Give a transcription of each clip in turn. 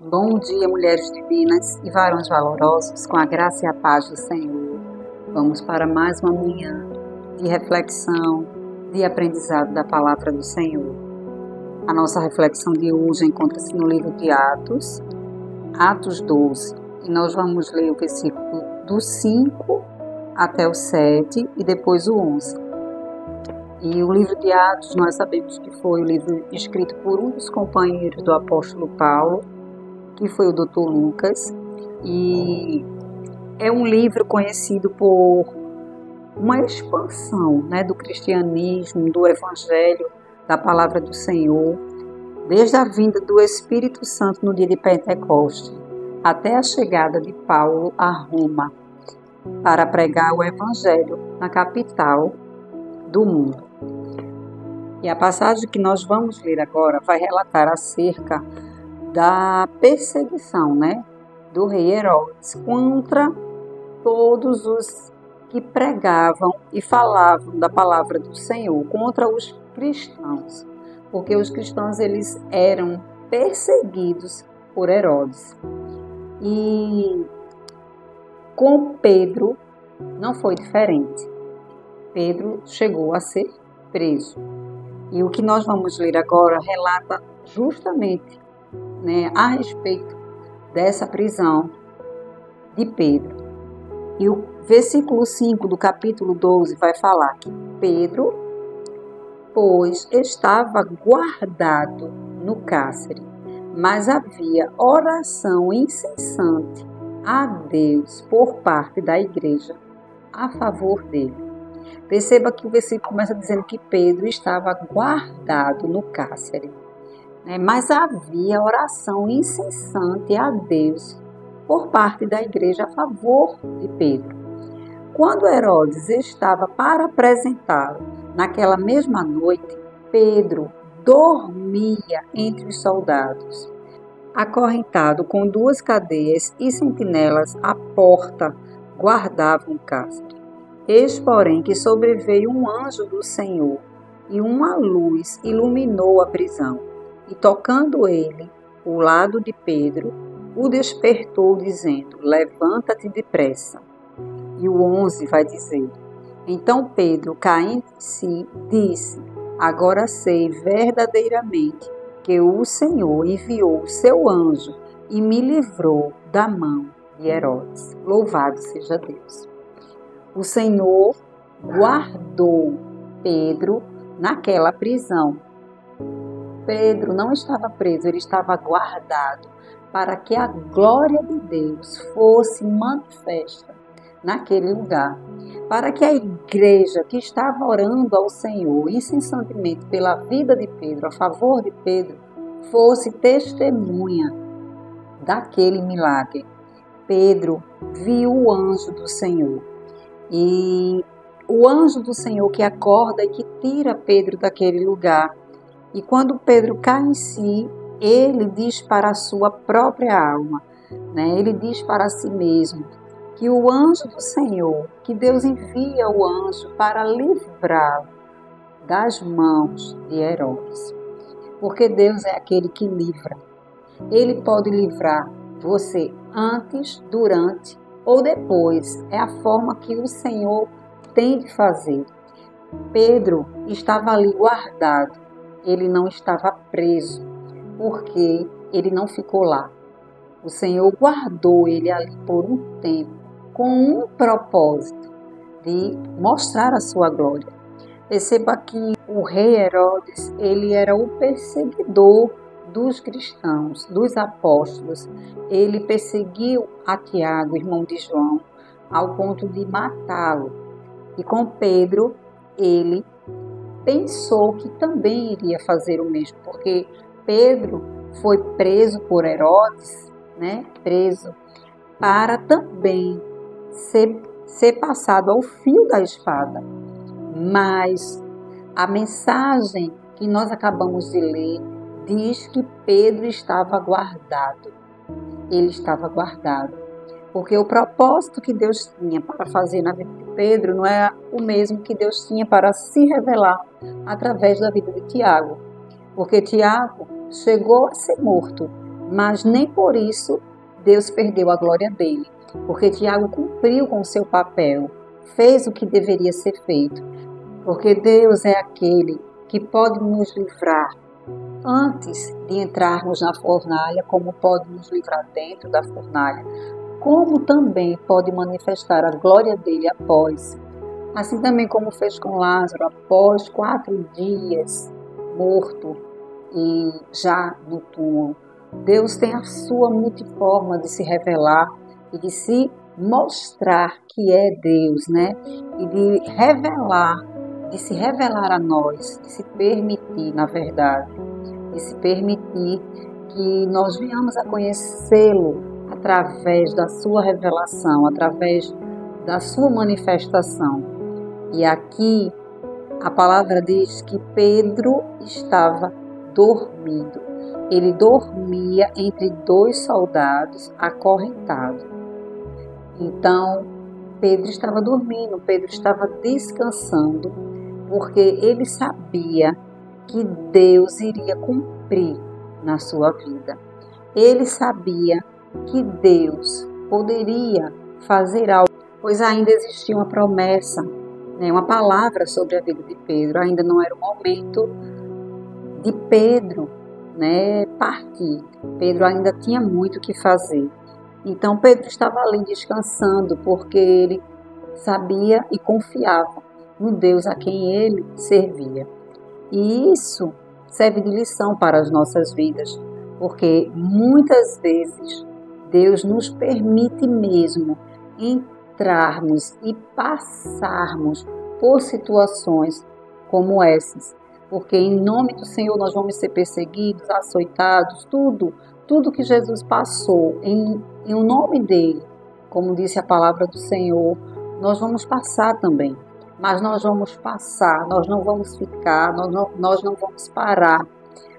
Bom dia, mulheres divinas e varões valorosos, com a graça e a paz do Senhor. Vamos para mais uma manhã de reflexão, de aprendizado da palavra do Senhor. A nossa reflexão de hoje encontra-se no livro de Atos, Atos 12, e nós vamos ler o versículo do 5 até o 7 e depois o 11. E o livro de Atos, nós sabemos que foi o livro escrito por um dos companheiros do apóstolo Paulo, que foi o Dr. Lucas, e é um livro conhecido por uma expansão, do cristianismo, do evangelho, da palavra do Senhor, desde a vinda do Espírito Santo no dia de Pentecostes, até a chegada de Paulo a Roma, para pregar o evangelho na capital do mundo. E a passagem que nós vamos ler agora vai relatar acerca da perseguição, do rei Herodes contra todos os que pregavam e falavam da palavra do Senhor, contra os cristãos, porque os cristãos eles eram perseguidos por Herodes. E com Pedro não foi diferente. Pedro chegou a ser preso. E o que nós vamos ler agora relata justamente a respeito dessa prisão de Pedro. E o versículo 5 do capítulo 12 vai falar que Pedro, pois, estava guardado no cárcere, mas havia oração incessante a Deus por parte da igreja a favor dele. Perceba que o versículo começa dizendo que Pedro estava guardado no cárcere. Mas havia oração incessante a Deus por parte da igreja a favor de Pedro. Quando Herodes estava para apresentá-lo naquela mesma noite, Pedro dormia entre os soldados, acorrentado com 2 cadeias e sentinelas à porta guardavam o cárcere. Eis, porém, que sobreveio um anjo do Senhor e uma luz iluminou a prisão. E tocando ele o lado de Pedro, o despertou, dizendo: levanta-te depressa. E o 11 vai dizer: então Pedro, caindo em si, disse: agora sei verdadeiramente que o Senhor enviou o seu anjo e me livrou da mão de Herodes. Louvado seja Deus. O Senhor guardou Pedro naquela prisão. Pedro não estava preso, ele estava guardado para que a glória de Deus fosse manifesta naquele lugar, para que a igreja que estava orando ao Senhor incessantemente pela vida de Pedro, a favor de Pedro, fosse testemunha daquele milagre. Pedro viu o anjo do Senhor, e o anjo do Senhor que acorda e que tira Pedro daquele lugar. E quando Pedro cai em si, ele diz para a sua própria alma, ele diz para si mesmo que o anjo do Senhor, que Deus envia o anjo para livrá-lo das mãos de Herodes. Porque Deus é aquele que livra. Ele pode livrar você antes, durante ou depois. É a forma que o Senhor tem de fazer. Pedro estava ali guardado. Ele não estava preso, porque ele não ficou lá. O Senhor guardou ele ali por um tempo, com um propósito de mostrar a sua glória. Perceba que o rei Herodes, ele era o perseguidor dos cristãos, dos apóstolos. Ele perseguiu a Tiago, irmão de João, ao ponto de matá-lo. E com Pedro, ele pensou que também iria fazer o mesmo, porque Pedro foi preso por Herodes, preso para também ser passado ao fio da espada. Mas a mensagem que nós acabamos de ler diz que Pedro estava guardado. Ele estava guardado, porque o propósito que Deus tinha para fazer na vida de Pedro não é o mesmo que Deus tinha para se revelar através da vida de Tiago. Porque Tiago chegou a ser morto, Mas nem por isso Deus perdeu a glória dele, porque Tiago cumpriu com o seu papel, fez o que deveria ser feito, porque Deus é aquele que pode nos livrar antes de entrarmos na fornalha, como pode nos livrar dentro da fornalha, como também pode manifestar a glória dele após. Assim também como fez com Lázaro, após 4 dias morto e já no túmulo. Deus tem a sua multiforma de se revelar e de se mostrar que é Deus, né? E de revelar, de se revelar a nós, de se permitir, na verdade, de se permitir que nós venhamos a conhecê-lo através da sua revelação, através da sua manifestação. E aqui a palavra diz que Pedro estava dormindo. Ele dormia entre 2 soldados acorrentados. Então, Pedro estava dormindo, Pedro estava descansando, porque ele sabia que Deus iria cumprir na sua vida. Ele sabia que Deus poderia fazer algo, pois ainda existia uma promessa, né, uma palavra sobre a vida de Pedro. Ainda não era o momento de Pedro, né, partir. Pedro ainda tinha muito o que fazer. Então Pedro estava ali descansando, porque ele sabia e confiava no Deus a quem ele servia. E isso serve de lição para as nossas vidas, porque muitas vezes Deus nos permite mesmo entrarmos e passarmos por situações como essas, porque em nome do Senhor nós vamos ser perseguidos, açoitados, tudo que Jesus passou em o nome dele, como disse a palavra do Senhor, nós vamos passar também. Mas nós vamos passar, nós não vamos ficar, nós não vamos parar,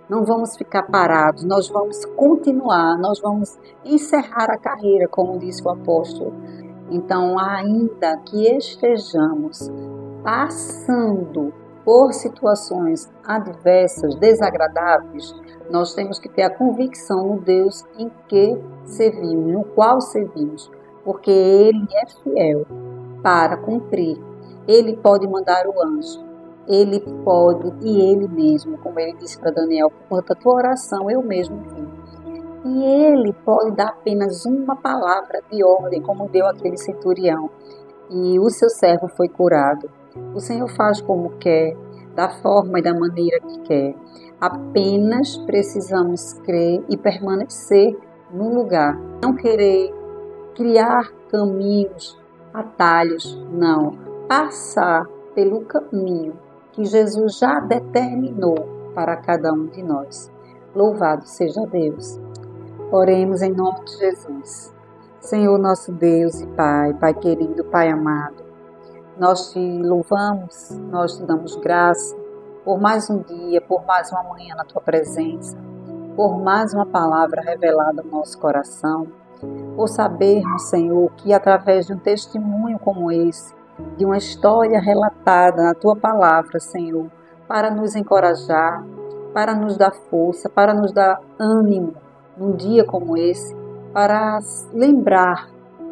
não vamos ficar parados, nós vamos continuar, nós vamos encerrar a carreira, como disse o apóstolo. Então, ainda que estejamos passando por situações adversas, desagradáveis, nós temos que ter a convicção no Deus em que servimos, no qual servimos, porque Ele é fiel para cumprir. Ele pode mandar o anjo, ele pode, e ele mesmo, como ele disse para Daniel, por conta da tua oração, eu mesmo vim. E ele pode dar apenas uma palavra de ordem, como deu aquele centurião, e o seu servo foi curado. O Senhor faz como quer, da forma e da maneira que quer. Apenas precisamos crer e permanecer no lugar. Não querer criar caminhos, atalhos, não. Passar pelo caminho que Jesus já determinou para cada um de nós. Louvado seja Deus. Oremos em nome de Jesus. Senhor nosso Deus e Pai querido, Pai amado, nós te louvamos, nós te damos graça por mais um dia, por mais uma manhã na tua presença, por mais uma palavra revelada no nosso coração, por sabermos, Senhor, que através de um testemunho como esse, de uma história relatada na tua palavra, Senhor, para nos encorajar, para nos dar força, para nos dar ânimo num dia como esse, para lembrar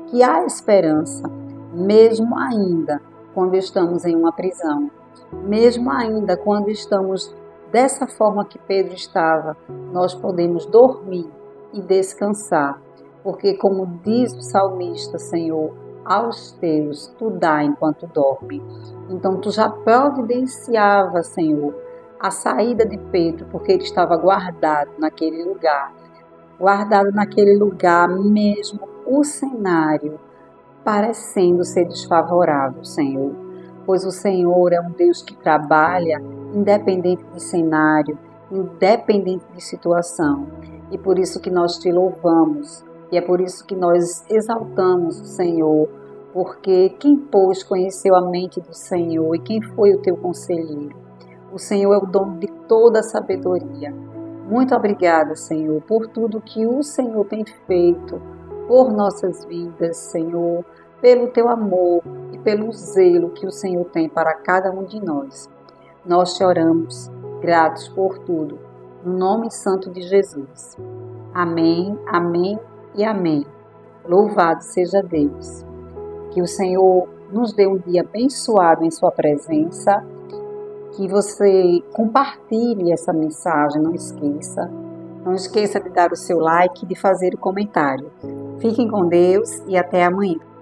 que há esperança, mesmo ainda quando estamos em uma prisão, mesmo ainda quando estamos dessa forma que Pedro estava, nós podemos dormir e descansar, porque como diz o salmista, Senhor, aos teus tu dá enquanto dorme. Então tu já providenciava, Senhor, a saída de Pedro, porque ele estava guardado naquele lugar, mesmo o cenário parecendo ser desfavorável, Senhor, pois o Senhor é um Deus que trabalha independente de cenário, independente de situação, e por isso que nós te louvamos. E é por isso que nós exaltamos o Senhor, porque quem, pois, conheceu a mente do Senhor e quem foi o teu conselheiro? O Senhor é o dono de toda a sabedoria. Muito obrigada, Senhor, por tudo que o Senhor tem feito por nossas vidas, Senhor, pelo teu amor e pelo zelo que o Senhor tem para cada um de nós. Nós te oramos, gratos por tudo, no nome santo de Jesus. Amém, amém e amém. Louvado seja Deus. Que o Senhor nos dê um dia abençoado em sua presença. Que você compartilhe essa mensagem, não esqueça. Não esqueça de dar o seu like e de fazer o comentário. Fiquem com Deus e até amanhã.